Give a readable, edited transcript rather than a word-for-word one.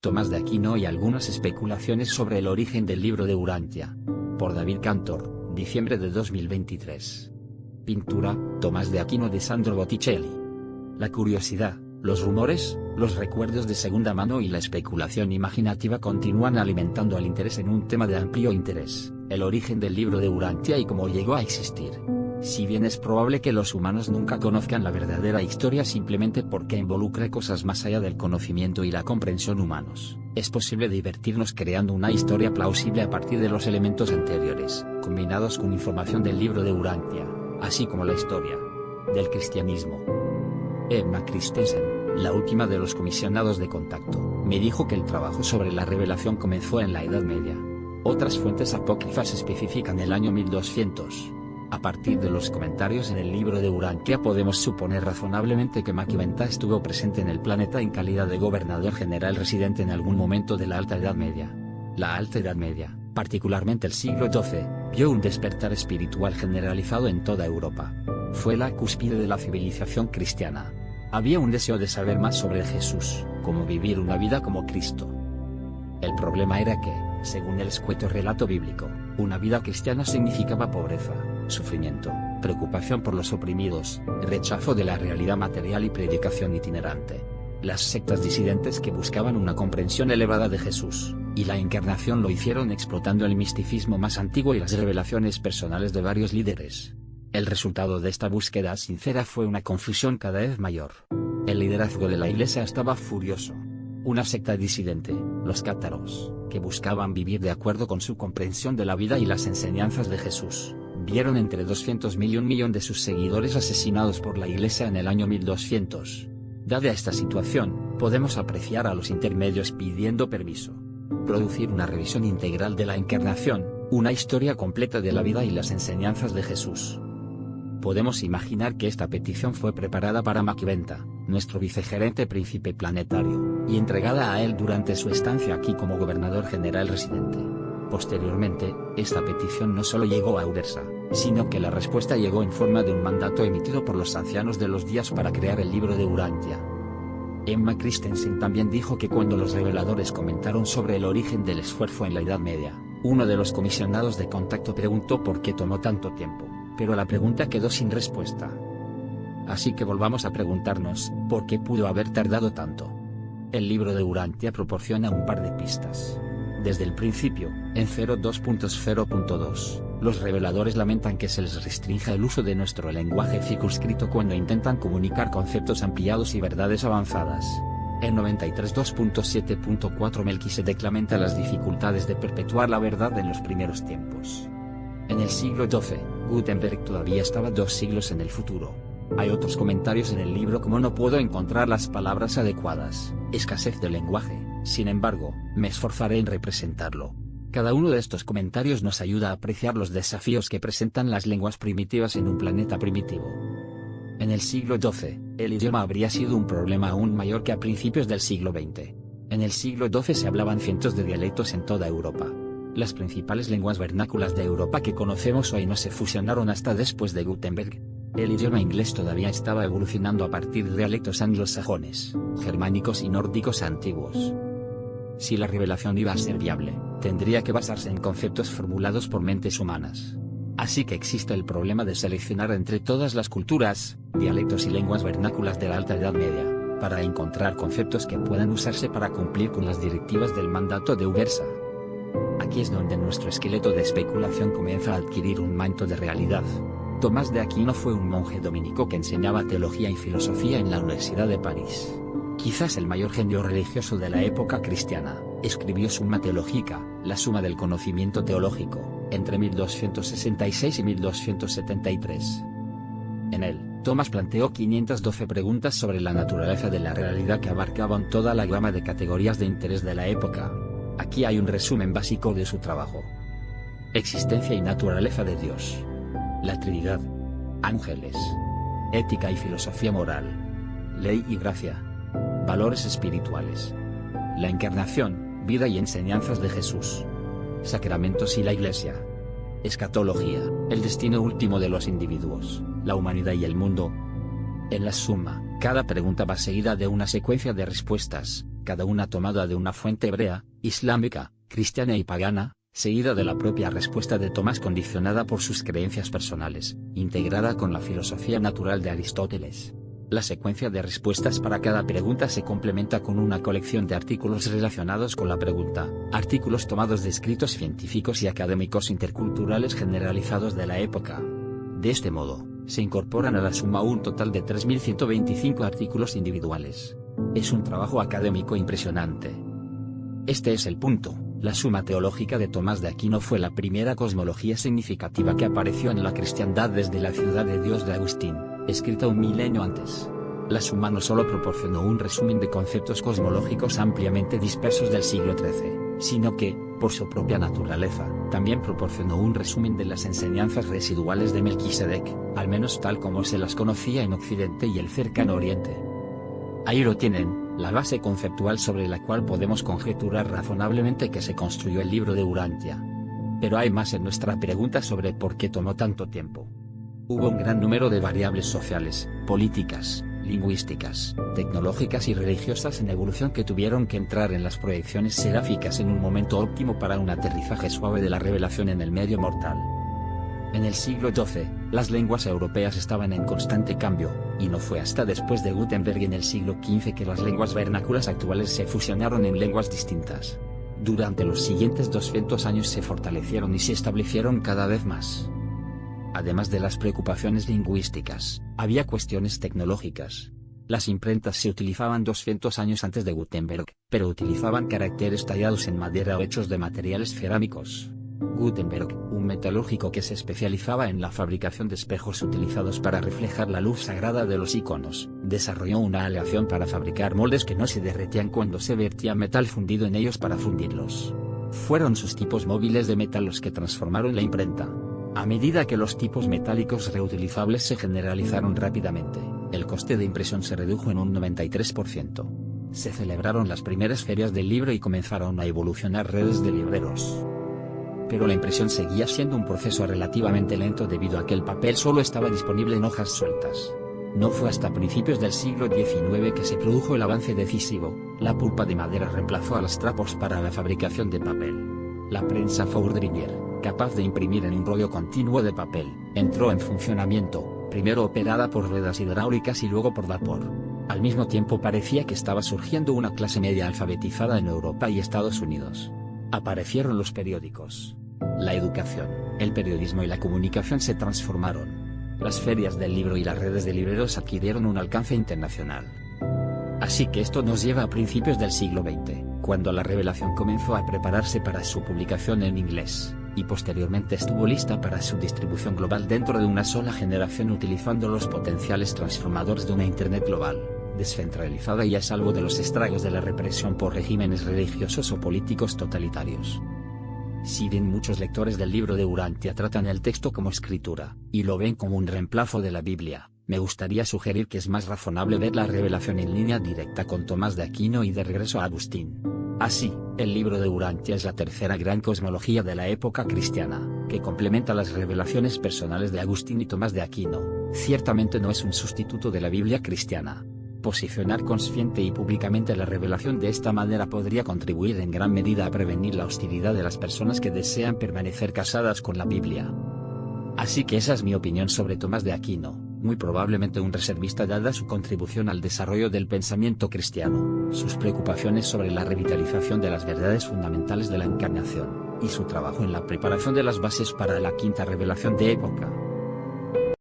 Tomás de Aquino y algunas especulaciones sobre el origen del libro de Urantia. Por David Cantor, diciembre de 2023. Pintura, Tomás de Aquino de Sandro Botticelli. La curiosidad, los rumores, los recuerdos de segunda mano y la especulación imaginativa continúan alimentando el interés en un tema de amplio interés, el origen del libro de Urantia y cómo llegó a existir. Si bien es probable que los humanos nunca conozcan la verdadera historia simplemente porque involucra cosas más allá del conocimiento y la comprensión humanos, es posible divertirnos creando una historia plausible a partir de los elementos anteriores, combinados con información del libro de Urantia, así como la historia del cristianismo. Emma Christensen, la última de los comisionados de contacto, me dijo que el trabajo sobre la revelación comenzó en la Edad Media. Otras fuentes apócrifas especifican el año 1200. A partir de los comentarios en el libro de Urantia podemos suponer razonablemente que Maquiventa estuvo presente en el planeta en calidad de gobernador general residente en algún momento de la Alta Edad Media. La Alta Edad Media, particularmente el siglo XII, vio un despertar espiritual generalizado en toda Europa. Fue la cúspide de la civilización cristiana. Había un deseo de saber más sobre Jesús, cómo vivir una vida como Cristo. El problema era que, según el escueto relato bíblico, una vida cristiana significaba pobreza, sufrimiento, preocupación por los oprimidos, rechazo de la realidad material y predicación itinerante. Las sectas disidentes que buscaban una comprensión elevada de Jesús y la encarnación lo hicieron explotando el misticismo más antiguo y las revelaciones personales de varios líderes. El resultado de esta búsqueda sincera fue una confusión cada vez mayor. El liderazgo de la Iglesia estaba furioso. Una secta disidente, los cátaros, que buscaban vivir de acuerdo con su comprensión de la vida y las enseñanzas de Jesús, vieron entre 200.000 y 1 millón de sus seguidores asesinados por la Iglesia en el año 1200. Dada esta situación, podemos apreciar a los intermedios pidiendo permiso. Producir una revisión integral de la encarnación, una historia completa de la vida y las enseñanzas de Jesús. Podemos imaginar que esta petición fue preparada para Maquiventa, nuestro vicegerente príncipe planetario, y entregada a él durante su estancia aquí como gobernador general residente. Posteriormente, esta petición no solo llegó a Ubersa, sino que la respuesta llegó en forma de un mandato emitido por los ancianos de los días para crear el libro de Urantia. Emma Christensen también dijo que cuando los reveladores comentaron sobre el origen del esfuerzo en la Edad Media, uno de los comisionados de contacto preguntó por qué tomó tanto tiempo, pero la pregunta quedó sin respuesta. Así que volvamos a preguntarnos, ¿por qué pudo haber tardado tanto? El libro de Urantia proporciona un par de pistas. Desde el principio, en 02.0.2, los reveladores lamentan que se les restrinja el uso de nuestro lenguaje circunscrito cuando intentan comunicar conceptos ampliados y verdades avanzadas. En 93.2.7.4 Melquisedec lamenta las dificultades de perpetuar la verdad en los primeros tiempos. En el siglo XII, Gutenberg todavía estaba 2 siglos en el futuro. Hay otros comentarios en el libro como no puedo encontrar las palabras adecuadas, escasez de lenguaje, sin embargo, me esforzaré en representarlo. Cada uno de estos comentarios nos ayuda a apreciar los desafíos que presentan las lenguas primitivas en un planeta primitivo. En el siglo XII, el idioma habría sido un problema aún mayor que a principios del siglo XX. En el siglo XII se hablaban cientos de dialectos en toda Europa. Las principales lenguas vernáculas de Europa que conocemos hoy no se fusionaron hasta después de Gutenberg. El idioma inglés todavía estaba evolucionando a partir de dialectos anglosajones, germánicos y nórdicos antiguos. Si la revelación iba a ser viable, tendría que basarse en conceptos formulados por mentes humanas. Así que existe el problema de seleccionar entre todas las culturas, dialectos y lenguas vernáculas de la Alta Edad Media, para encontrar conceptos que puedan usarse para cumplir con las directivas del mandato de Ubersa. Aquí es donde nuestro esqueleto de especulación comienza a adquirir un manto de realidad. Tomás de Aquino fue un monje dominico que enseñaba teología y filosofía en la Universidad de París. Quizás el mayor genio religioso de la época cristiana, escribió Summa Theologica, la suma del conocimiento teológico, entre 1266 y 1273. En él, Tomás planteó 512 preguntas sobre la naturaleza de la realidad que abarcaban toda la gama de categorías de interés de la época. Aquí hay un resumen básico de su trabajo. Existencia y naturaleza de Dios. La Trinidad. Ángeles. Ética y filosofía moral. Ley y gracia. Valores espirituales. La encarnación, vida y enseñanzas de Jesús. Sacramentos y la Iglesia. Escatología, el destino último de los individuos, la humanidad y el mundo. En la suma, cada pregunta va seguida de una secuencia de respuestas, cada una tomada de una fuente hebrea, islámica, cristiana y pagana, seguida de la propia respuesta de Tomás condicionada por sus creencias personales, integrada con la filosofía natural de Aristóteles. La secuencia de respuestas para cada pregunta se complementa con una colección de artículos relacionados con la pregunta, artículos tomados de escritos científicos y académicos interculturales generalizados de la época. De este modo, se incorporan a la suma un total de 3.125 artículos individuales. Es un trabajo académico impresionante. Este es el punto. La Suma Teológica de Tomás de Aquino fue la primera cosmología significativa que apareció en la cristiandad desde la Ciudad de Dios de Agustín, escrita un milenio antes. La Suma no solo proporcionó un resumen de conceptos cosmológicos ampliamente dispersos del siglo XIII, sino que, por su propia naturaleza, también proporcionó un resumen de las enseñanzas residuales de Melquisedec, al menos tal como se las conocía en Occidente y el cercano Oriente. Ahí lo tienen, la base conceptual sobre la cual podemos conjeturar razonablemente que se construyó el libro de Urantia. Pero hay más en nuestra pregunta sobre por qué tomó tanto tiempo. Hubo un gran número de variables sociales, políticas, lingüísticas, tecnológicas y religiosas en evolución que tuvieron que entrar en las proyecciones seráficas en un momento óptimo para un aterrizaje suave de la revelación en el medio mortal. En el siglo XII, las lenguas europeas estaban en constante cambio, y no fue hasta después de Gutenberg en el siglo XV que las lenguas vernáculas actuales se fusionaron en lenguas distintas. Durante los siguientes 200 años se fortalecieron y se establecieron cada vez más. Además de las preocupaciones lingüísticas, había cuestiones tecnológicas. Las imprentas se utilizaban 200 años antes de Gutenberg, pero utilizaban caracteres tallados en madera o hechos de materiales cerámicos. Gutenberg, un metalúrgico que se especializaba en la fabricación de espejos utilizados para reflejar la luz sagrada de los iconos, desarrolló una aleación para fabricar moldes que no se derretían cuando se vertía metal fundido en ellos para fundirlos. Fueron sus tipos móviles de metal los que transformaron la imprenta. A medida que los tipos metálicos reutilizables se generalizaron rápidamente, el coste de impresión se redujo en un 93%. Se celebraron las primeras ferias del libro y comenzaron a evolucionar redes de libreros. Pero la impresión seguía siendo un proceso relativamente lento debido a que el papel solo estaba disponible en hojas sueltas. No fue hasta principios del siglo XIX que se produjo el avance decisivo. La pulpa de madera reemplazó a los trapos para la fabricación de papel. La prensa Fourdrinier, capaz de imprimir en un rollo continuo de papel, entró en funcionamiento, primero operada por ruedas hidráulicas y luego por vapor. Al mismo tiempo parecía que estaba surgiendo una clase media alfabetizada en Europa y Estados Unidos. Aparecieron los periódicos. La educación, el periodismo y la comunicación se transformaron. Las ferias del libro y las redes de libreros adquirieron un alcance internacional. Así que esto nos lleva a principios del siglo XX, cuando la revelación comenzó a prepararse para su publicación en inglés, y posteriormente estuvo lista para su distribución global dentro de una sola generación utilizando los potenciales transformadores de una Internet global, descentralizada y a salvo de los estragos de la represión por regímenes religiosos o políticos totalitarios. Si bien muchos lectores del libro de Urantia tratan el texto como escritura, y lo ven como un reemplazo de la Biblia, me gustaría sugerir que es más razonable ver la revelación en línea directa con Tomás de Aquino y de regreso a Agustín. Así, el libro de Urantia es la tercera gran cosmología de la época cristiana, que complementa las revelaciones personales de Agustín y Tomás de Aquino. Ciertamente no es un sustituto de la Biblia cristiana. Posicionar consciente y públicamente la revelación de esta manera podría contribuir en gran medida a prevenir la hostilidad de las personas que desean permanecer casadas con la Biblia. Así que esa es mi opinión sobre Tomás de Aquino, muy probablemente un reservista dada su contribución al desarrollo del pensamiento cristiano, sus preocupaciones sobre la revitalización de las verdades fundamentales de la encarnación, y su trabajo en la preparación de las bases para la quinta revelación de época.